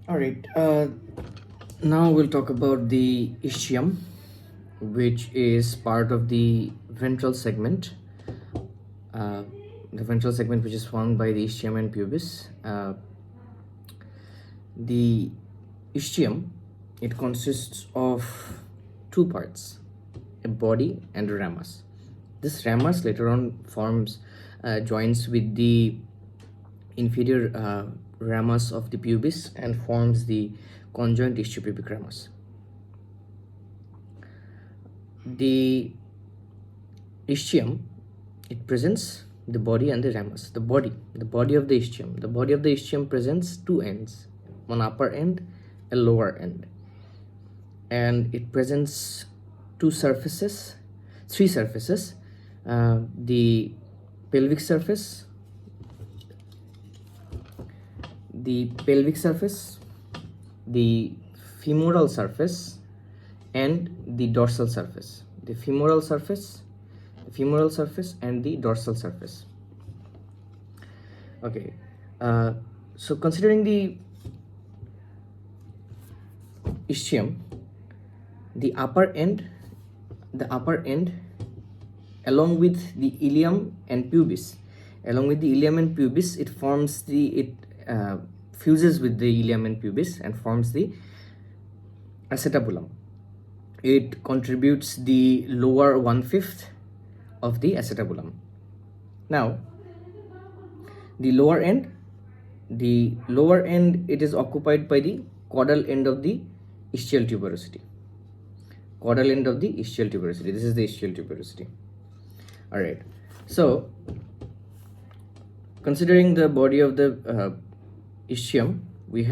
All right. Now we'll talk about the ischium, which is part of the ventral segment. Uh, the ventral segment, which is formed by the ischium and pubis. The ischium, it consists of two parts, a body and a ramus. This ramus later on forms joins with the inferior ramus of the pubis and forms the conjoint ischiopubic ramus. The ischium, it presents the body and the ramus. The body of the ischium. The body of the ischium presents two ends, one upper end, a lower end, and it presents three surfaces. The pelvic surface, the femoral surface, and the dorsal surface. The femoral surface, and the dorsal surface. Okay, so considering the ischium, the upper end, along with the ilium and pubis, it forms fuses with the ilium and pubis and forms the acetabulum. It contributes the lower 1/5 of the acetabulum. Now, the lower end, it is occupied by the caudal end of the ischial tuberosity. This is the ischial tuberosity. All right. So, considering the body of the ischium, we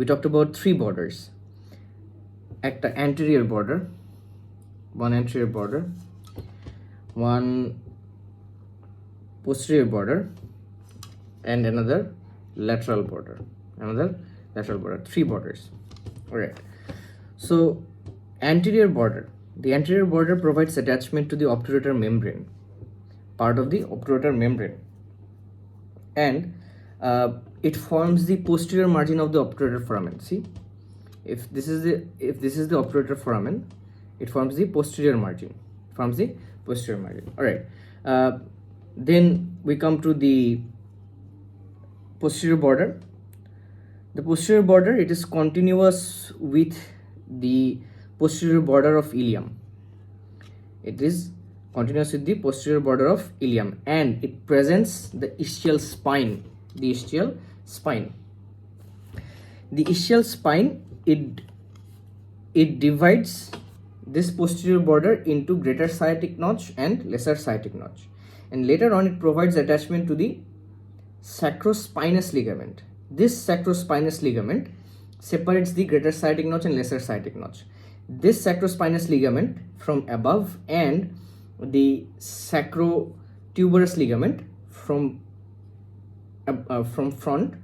talked about three borders: anterior border, one posterior border, and another lateral border. Three borders. All right. So, anterior border. The anterior border provides attachment to the obturator membrane, part of the obturator membrane, and it forms the posterior margin of the obturator foramen. See, if this is the obturator foramen, it forms the posterior margin. All right. Then we come to the posterior border. The posterior border, it is continuous with the posterior border of ilium. And it presents the ischial spine. The ischial spine, it divides this posterior border into greater sciatic notch and lesser sciatic notch, and later on it provides attachment to the sacrospinous ligament. This sacrospinous ligament separates the greater sciatic notch and lesser sciatic notch. This sacrospinous ligament from above and the sacrotuberous ligament from front,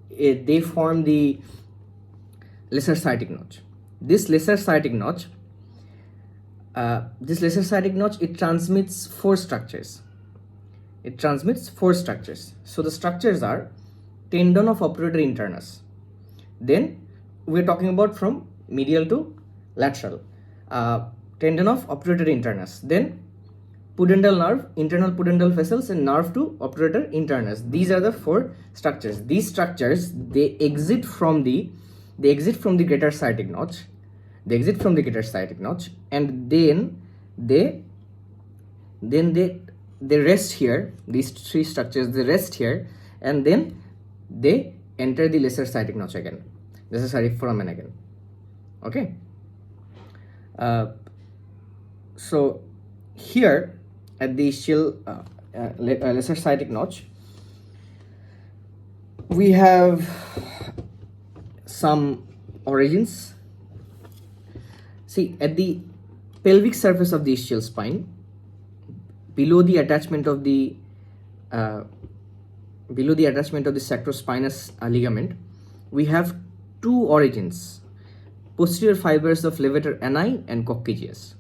they form the lesser sciatic notch. This lesser sciatic notch, it transmits four structures. So the structures are tendon of obturator internus. Then we're talking about from medial to lateral. Tendon of obturator internus. Then pudendal nerve, internal pudendal vessels, and nerve to obturator internus. These are the four structures. These structures, they exit from the greater sciatic notch. And then they rest here. These three structures, they rest here, and then they enter the lesser sciatic notch again, lesser sciatic foramen again. Okay. So here at the ischial lesser sciatic notch, we have some origins. See, at the pelvic surface of the ischial spine, below the attachment of the sacrospinous ligament, we have two origins: posterior fibers of levator ani and coccygeus.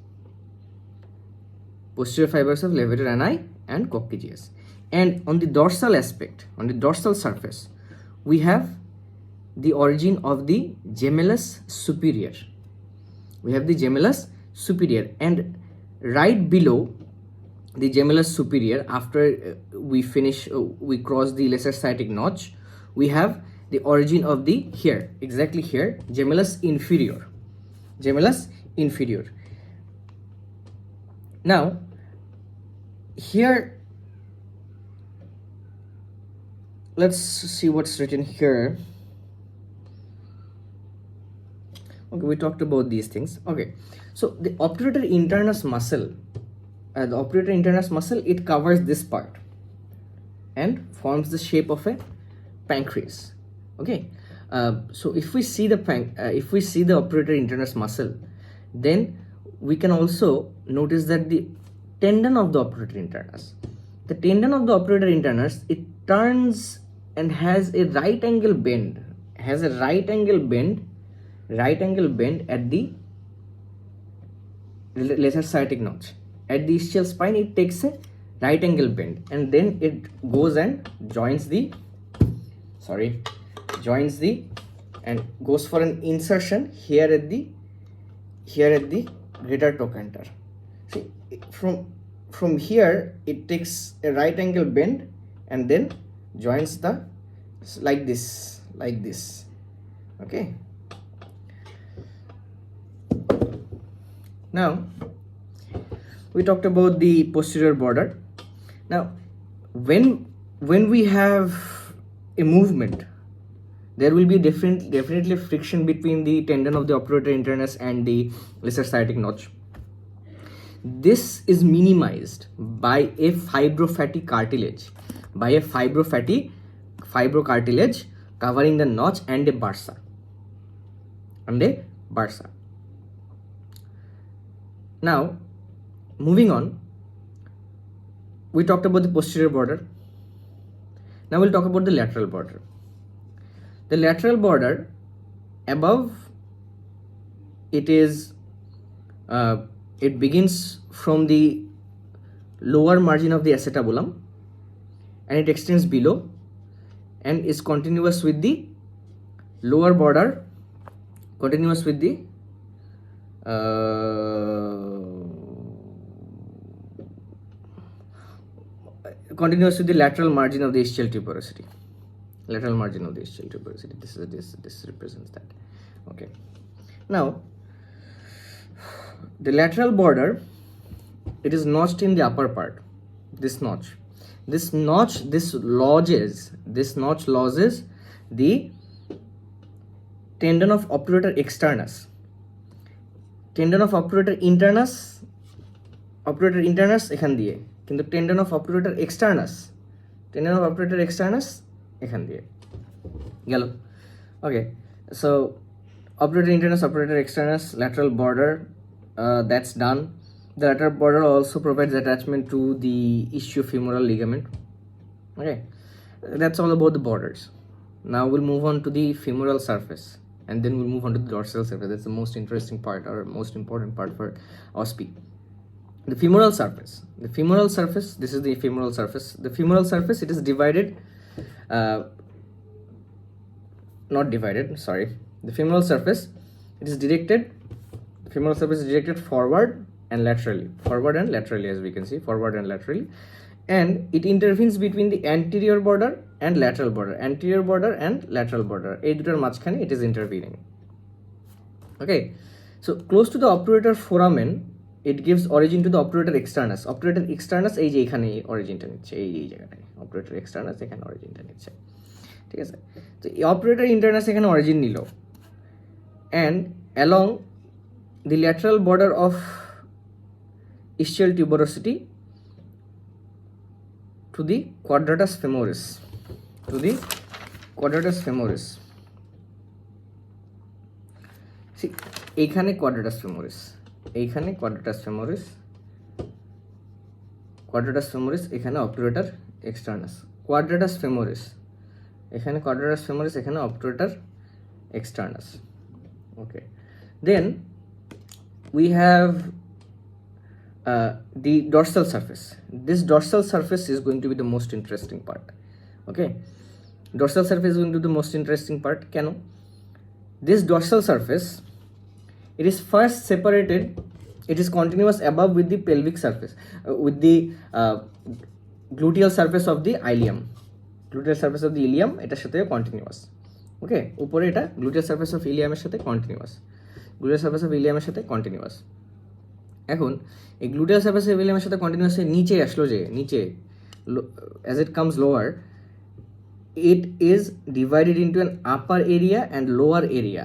And on the dorsal surface, we have the origin of the gemellus superior. We have the gemellus superior, and right below the gemellus superior, after we cross the lesser sciatic notch, we have the origin of the here, exactly here, gemellus inferior. Gemellus inferior. Now, here, let's see what's written here. Okay, we talked about these things. Okay, so the obturator internus muscle, it covers this part and forms the shape of a pancreas. Okay, so if we see the obturator internus muscle, then we can also notice that the tendon of the obturator internus, it turns and has a right angle bend, at the lesser sciatic notch. At the ischial spine, it takes a right angle bend, and then it goes and joins the and goes for an insertion here at the greater trochanter. See, from here it takes a right angle bend and then joins like this. Okay, now we talked about the posterior border. Now when we have a movement, there will be definitely friction between the tendon of the obturator internus and the lesser sciatic notch. This is minimized by a fibrofatty cartilage, covering the notch and a bursa. Now, moving on, we talked about the posterior border. Now we'll talk about the lateral border. The lateral border, above, it begins from the lower margin of the acetabulum and it extends below and is continuous with the lower border, continuous with the lateral margin of the ischial tuberosity. This represents that. Okay, now the lateral border, it is notched in the upper part. This notch lodges the tendon of obturator externus. Tendon of obturator internus এখান দিয়ে, কিন্তু tendon of obturator externus এখান দিয়ে গেল। Okay, so obturator internus, obturator externus, lateral border, that's done. The lateral border also provides attachment to the ischiofemoral ligament. Okay, that's all about the borders. Now we'll move on to the femoral surface, and then we'll move on to the dorsal surface. That's the most interesting part, or most important part for OSP. The femoral surface. This is the femoral surface. The femoral surface, it is divided, not divided, sorry. The femoral surface, it is directed, forward and laterally, as we can see, forward and laterally, and it intervenes between the anterior border and lateral border, এই দুটোর মাঝখানে it is intervening. Okay, so close to the obturator foramen, it gives origin to the obturator externus. এই যে এখানে অরিজিনটা নিচ্ছে, এই জায়গাটায় obturator externus এখানে অরিজিনটা নিচ্ছে, ঠিক আছে? তো এই obturator internus এখানে অরিজিন নিল, and along the lateral border of ischial tuberosity to the quadratus femoris, see, এইখানে quadratus femoris, এখানে obturator externus, quadratus femoris, এখানে obturator externus. Okay, then we have the dorsal surface. This dorsal surface is going to be the most interesting part. Okay, dorsal surface is going to the most interesting part. কেন? This dorsal surface, it is first separated, it is continuous above with the pelvic surface, with the gluteal surface of the ilium. Gluteal surface of the ilium এটার সাথে continuous. ওকে, উপরে এটা gluteal surface of ilium এর সাথে continuous, gluteal surface of ilium এর সাথে continuous. এখন এই gluteal surface of ilium এর সাথে কন্টিনিউয়াস নিচে আসলো, যে নিচে as it comes lower, it is divided into an upper area and lower area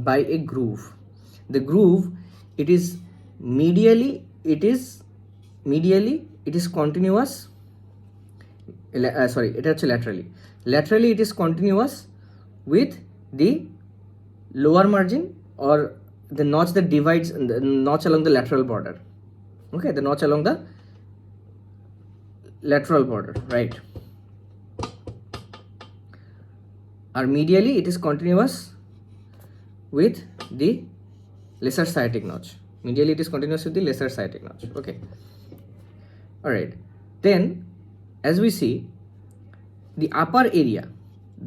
by a groove. The groove, it is medially continuous, এটা হচ্ছে laterally it is continuous with the lower margin or the notch that divides the notch along the lateral border. Okay, the notch along the lateral border, right? Or medially it is continuous with the lesser sciatic notch. Medially it is continuous with the lesser sciatic notch. Okay, all right. Then as we see, the upper area,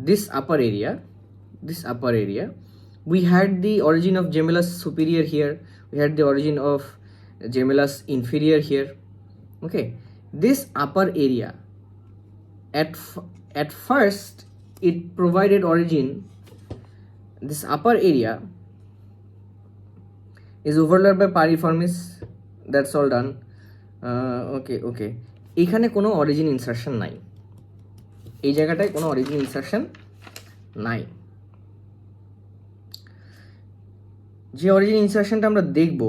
this upper area, we had the origin of gemellus superior here, we had the origin of gemellus inferior here. Okay, this upper area, at first it provided origin, this upper area is overlapped by piriformis. That's all done. Okay, এখানে কোনো origin insertion নাই, এই জায়গাটায় কোনো origin insertion নাই। যে origin ইনসারশনটা আমরা দেখব,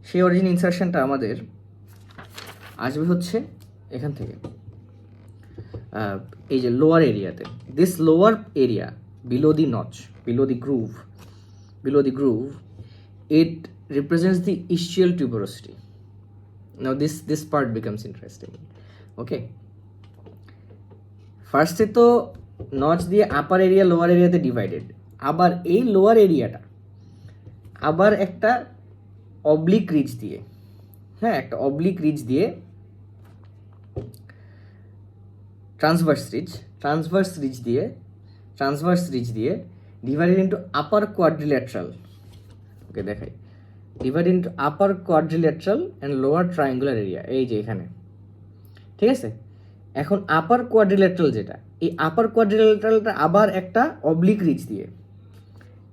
সেই অরিজিন ইনসারশনটা আমাদের আসবে হচ্ছে এখান থেকে, এই যে লোয়ার এরিয়াতে। This lower area below the notch, below the groove, it represents the ischial tuberosity. Now this part becomes interesting. Okay, ফার্স্টে তো নচ দিয়ে আপার এরিয়া লোয়ার এরিয়াতে ডিভাইডেড, আবার এই লোয়ার এরিয়াটা আবার একটা অবলিক রিজ দিয়ে, হ্যাঁ, একটা অবলিক রিজ দিয়ে, ট্রান্সভার্স রিজ দিয়ে divided into upper quadrilateral. Okay, দেখাই, divided into upper quadrilateral and lower triangular area, এই যে এখানে, ঠিক আছে। এখন আপার কোয়াড্রিল্যাটারাল যেটা, এই আপার কোয়াড্রিল্যাটারালটা আবার একটা অবলিক রিজ দিয়ে,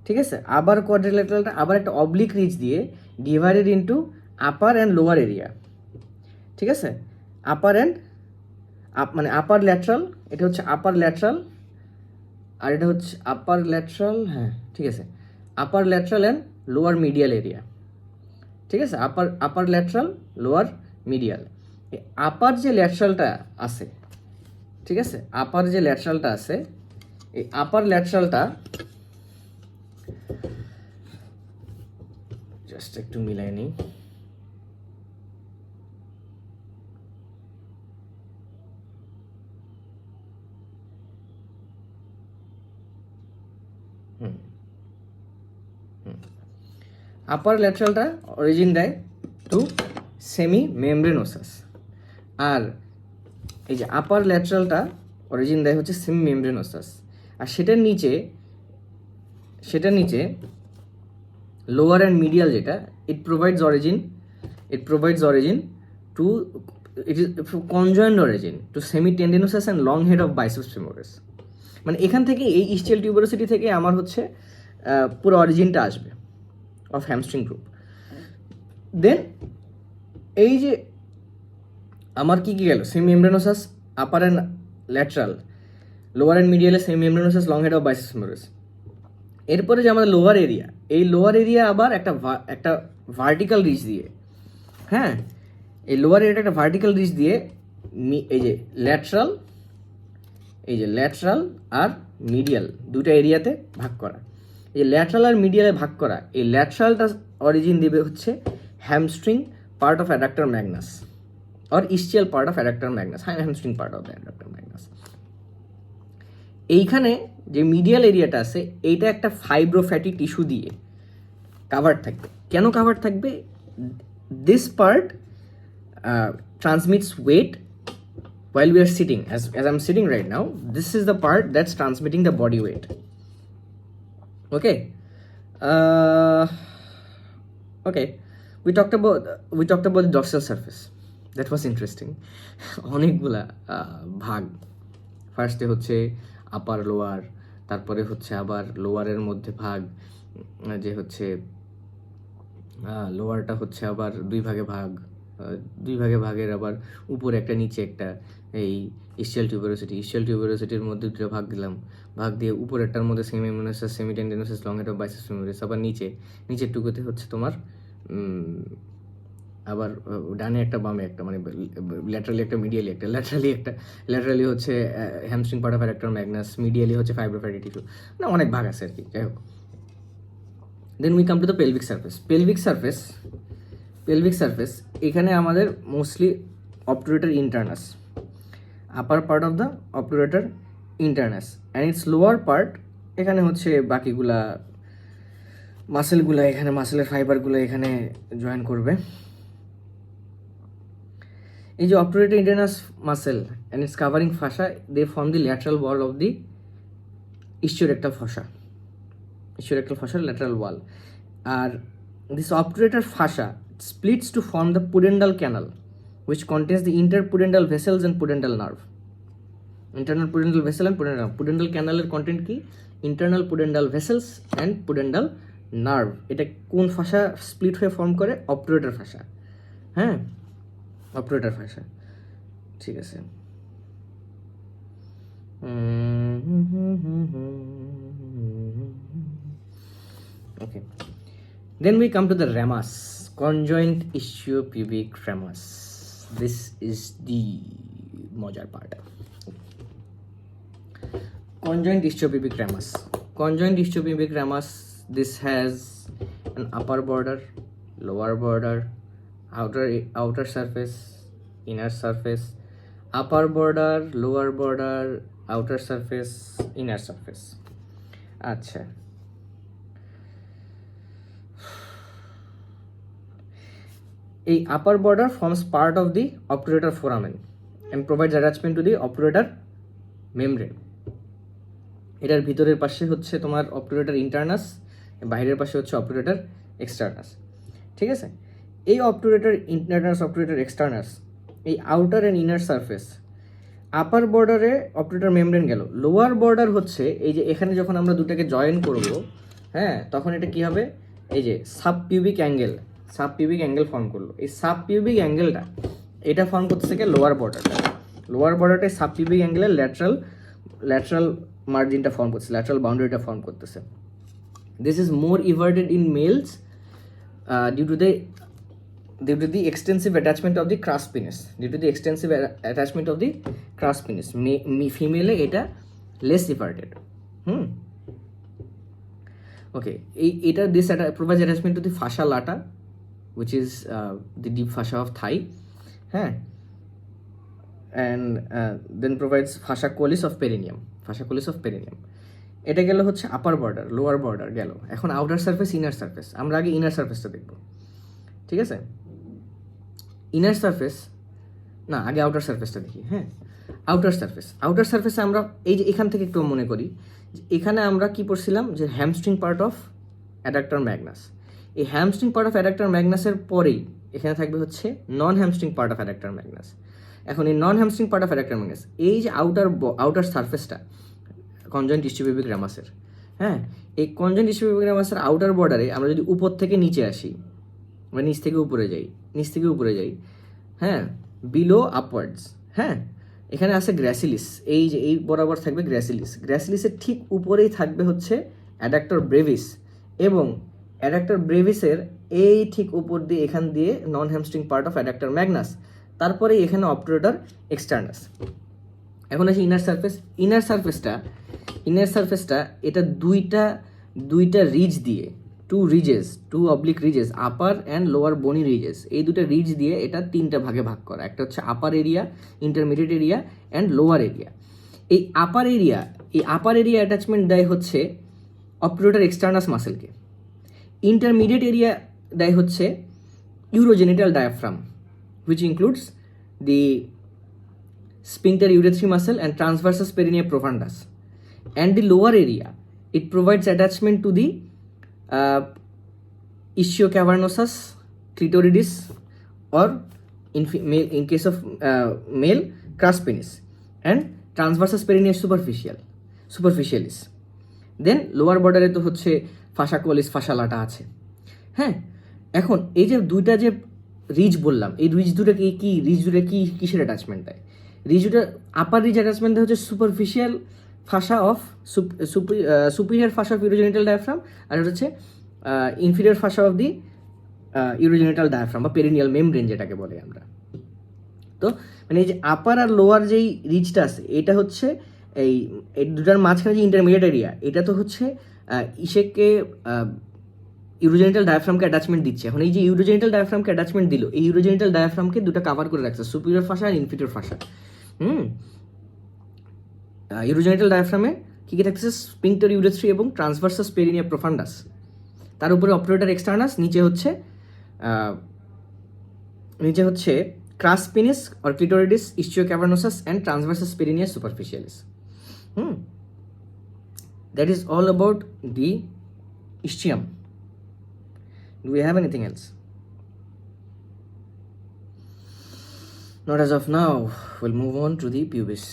ঠিক আছে, আবার কোয়াড্রিল্যাটারালটা আবার একটা অবলিক রিজ দিয়ে divided into upper and lower area, ঠিক আছে। মানে আপার ল্যাটারাল, এটা হচ্ছে আপার ল্যাটারাল, আর এটা হচ্ছে আপার ল্যাটারাল, হ্যাঁ ঠিক আছে, upper lateral and lower medial area, ঠিক আছে, upper lateral lower medial. Upper যে ল্যাটারালটা আছে, ঠিক আছে, আপার যে ল্যাটারালটা আছে, এই আপার ল্যাটারালটা জাস্ট একটু মিলাই নিই, আপার ল্যাটারালটা অরিজিন দেয় টু সেমি মেমব্রেনোসাস, আর এই যে আপার ল্যাটারালটা অরিজিন দেয় হচ্ছে সেমি মেমব্রেনোসাস, আর সেটার নিচে লোয়ার অ্যান্ড মিডিয়াল যেটা, it provides origin to, it is conjoint origin to semitendinosus and long head of biceps femoris. মানে এখান থেকে এই ইস্টিয়াল টিউবারোসিটি থেকে আমার হচ্ছে পুরো অরিজিনটা আসবে অফ হ্যামস্ট্রিং গ্রুপ। দেন এই যে আমার কি গেল, semimembranosus, upper and lateral, lower and মিডিয়ালে semimembranosus, long head of biceps femoris. এরপরে যে আমাদের লোয়ার এরিয়া, এই লোয়ার এরিয়া আবার একটা ভার্টিক্যাল রিজ দিয়ে, হ্যাঁ, এই লোয়ার এরিয়াটা একটা ভার্টিক্যাল রিজ দিয়ে এই যে ল্যাটারাল আর মিডিয়াল দুটো এরিয়াতে ভাগ করা। এই ল্যাটারাল আর মিডিয়ালে ভাগ করা, এই ল্যাটারালটা অরিজিন দেবে হচ্ছে hamstring part of adductor Magnus or ইস্টিয়াল part of adductor Magnus, hamstring part of the adductor Magnus. এইখানে যে মিডিয়াল এরিয়াটা আছে, এইটা একটা ফাইব্রোফ্যাটি টিস্যু দিয়ে কাভার থাকবে। কেন কাভার থাকবে? This part transmits weight while we are sitting, as I'm sitting right now, this is the part that's transmitting the body weight. Okay. Okay, we talked about the dorsal surface. That was interesting. অনেকগুলা ভাগ, ফার্স্টে হচ্ছে upper lower, তারপরে হচ্ছে আবার লোয়ারের মধ্যে ভাগ, যে হচ্ছে লোয়ারটা হচ্ছে আবার দুই ভাগে ভাগের আবার উপরে একটা নিচে একটা, এই ইস্টিয়াল টিউবেরোসিটির মধ্যে দুটো ভাগ দিলাম, ভাগ দিয়ে উপরেরটার মধ্যে semitendinosus, long head of biceps femoris, আবার নিচের টুকুতে হচ্ছে তোমার আবার ডানে একটা বামে একটা, মানে ল্যাটারালি একটা মিডিয়ালি একটা, ল্যাটারালি হচ্ছে hamstring part of adductor magnus, medially হচ্ছে ফাইব্রো ফ্যাটি টিস্যু, না অনেক ভাগ আছে আর কি, যাই হোক। Then we come to the pelvic surface. এখানে আমাদের mostly obturator internus, upper part of the obturator internus and its lower part, এখানে হচ্ছে বাকিগুলা মাসেলগুলা, এখানে মাসেলের ফাইবারগুলো এখানে জয়েন করবে। এই যে obturator internus muscle and its covering fascia, they form the lateral wall of the ischiorectal fascia lateral wall. আর this obturator fascia splits to form the pudendal canal, which contains the interpudendal vessels and pudendal nerve. Internal pudendal vessel and pudendal nerve. Pudendal canal এর content কি? Internal pudendal vessels and pudendal nerve. এটা কোন fascia split হয়ে form করে? obturator fascia. হ্যাঁ, obturator fascia, ঠিক আছে। Okay, then we come to the ramus, conjoint ischiopubic ramus. This is the mojar part. Conjoint ischiopubic ramus, this has an upper border, lower border, outer surface, inner surface, upper border, lower border, outer surface, inner surface. আচ্ছা, এই upper border forms part of the obturator foramen and provides attachment to the obturator membrane. এটার ভিতরের পাশে হচ্ছে তোমার অবটুরেটর ইন্টারনাস, বাইরের পাশে হচ্ছে অবটুরেটর এক্সটার্নাস, ঠিক আছে। এই অবটুরেটর ইন্টারনাস, অবটুরেটর এক্সটার্নাস, এই আউটার অ্যান্ড ইনার সারফেস, আপার বর্ডারে অবটুরেটর মেমব্রেন গেল, লোয়ার বর্ডার হচ্ছে এই যে এখানে যখন আমরা দুটাকে জয়েন করব, হ্যাঁ, তখন এটা কি হবে, এই যে সাবপিউবিক অ্যাঙ্গেল ফর্ম করলো। এই সাবপিউবিক অ্যাঙ্গেলটা এটা ফর্ম করতেছে কি লোয়ার বর্ডারটা সাবপিউবিক অ্যাঙ্গেলের ল্যাটারাল মার্জিনটা ফর্ম করতেছে, ল্যাটারাল বাউন্ডারিটা ফর্ম করতেছে। This is more everted in males due to the extensive attachment of the crus penis, ফিমেলে এটা লেস ইভার্টেড। ওকে, এটা this provides attachment to the fascia lata, which is the deep fascia of thigh, and then provides fascia collis of perineum. এটা গেল হচ্ছে upper border, lower border গেল। এখন outer surface, inner surface, আমরা আগে ইনার সারফেসটা দেখব, ঠিক আছে। ইনার সারফেস না, আগে আউটার সারফেসটা দেখি। হ্যাঁ, আউটার সারফেসে আমরা এই যে এখান থেকে একটু মনে করি, এখানে আমরা কি পড়ছিলাম যে hamstring part of adductor magnus. এই হ্যামস্ট্রিং পার্ট অফ অ্যাডাক্টর ম্যাগনাসের পরেই এখানে থাকবে হচ্ছে non hamstring part of adductor magnus. এখন এই non hamstring part of adductor magnus, এই যে আউটার সারফেসটা কনজয়েন্ট ইস্টিওপুবিক রামাসের, হ্যাঁ, এই কনজয়েন্ট ইস্টিওপুবিক রামাসের আউটার বর্ডারে আমরা যদি উপর থেকে নিচে আসি, আমরা নিচ থেকে উপরে যাই, হ্যাঁ, বিলো আপওয়ার্ডস, হ্যাঁ, এখানে আছে গ্র্যাসিলিস, এই যে এই বরাবর থাকবে গ্র্যাসিলিসের ঠিক উপরেই থাকবে হচ্ছে অ্যাডাক্টর ব্রেভিস, এবং অ্যাডাক্টর ব্রেভিসের এই ঠিক উপর দিয়ে এখান দিয়ে non hamstring part of adductor magnus, তারপরে এখানে অবটুরেটর এক্সটার্নাস। এখন আছে ইনার সারফেসটা এটা দুইটা রিজ দিয়ে, two oblique ridges, upper and lower bony ridges, এই দুটো রিজ দিয়ে এটা তিনটা ভাগে ভাগ করা। একটা হচ্ছে upper area, intermediate area and lower area. এই আপার এরিয়া অ্যাটাচমেন্ট দেয় হচ্ছে অবটুরেটর এক্সটার্নাস মাসেলকে। ইন্টারমিডিয়েট এরিয়া দেয় হচ্ছে urogenital diaphragm, which includes the sphincter urethri muscle and transversus perineum profundus. And the lower area, it provides attachment to the ischiocavernosus, clitoridis, or in case of male, crus penis, and transversus perineum superficialis. Then lower বর্ডারে তো হচ্ছে ফাসা কোয়ালিস ফাসা লাটা আছে। হ্যাঁ, এখন এই যে দুইটা যে রিজ বললাম, এই রিজ দুটো কি কিসের অ্যাটাচমেন্ট দেয়? রিজ দুটো আপার রিজ অ্যাটাচমেন্ট দেয় হচ্ছে superficial fascia of superior fascia of urogenital diaphragm, আর এটা হচ্ছে inferior fascia of the urogenital diaphragm বা পেরিনিয়াল মেমব্রেন যেটাকে বলে আমরা। তো মানে এই যে আপার আর লোয়ার যেই রিজটা আছে, এটা হচ্ছে এই দুটার মাঝখানে যে ইন্টারমিডিয়েট এরিয়া, এটা তো হচ্ছে ইসেকে ইউরোজেনিটাল ডায়াফ্রামকে অ্যাটাচমেন্ট দিচ্ছে। এখন এই যে ইউরোজেনিটাল ডায়াফ্রামকে অ্যাটাচমেন্ট দিল, এই ইউরোজেনিটাল ডায়াফ্রামকে দুটো কাভার করে রাখছে, সুপিরিয়র ফাসা আর ইনফিরিয়র ফাসা। ইউরোজেনিটাল ডায়াফ্রামে কী কী থাকতেছে? স্পিংক্টার ইউরেথ্রি এবং ট্রান্সভার্সাস পেরিনিয়া প্রোফান্ডাস, তার উপরে অপারেটর এক্সটার্নাস, নিচে হচ্ছে crus penis or clitoridis, ischiocavernosus and transversus perinei superficialis. That is all about the ischium. Do we have anything else? Not as of now. We'll move on to the pubis.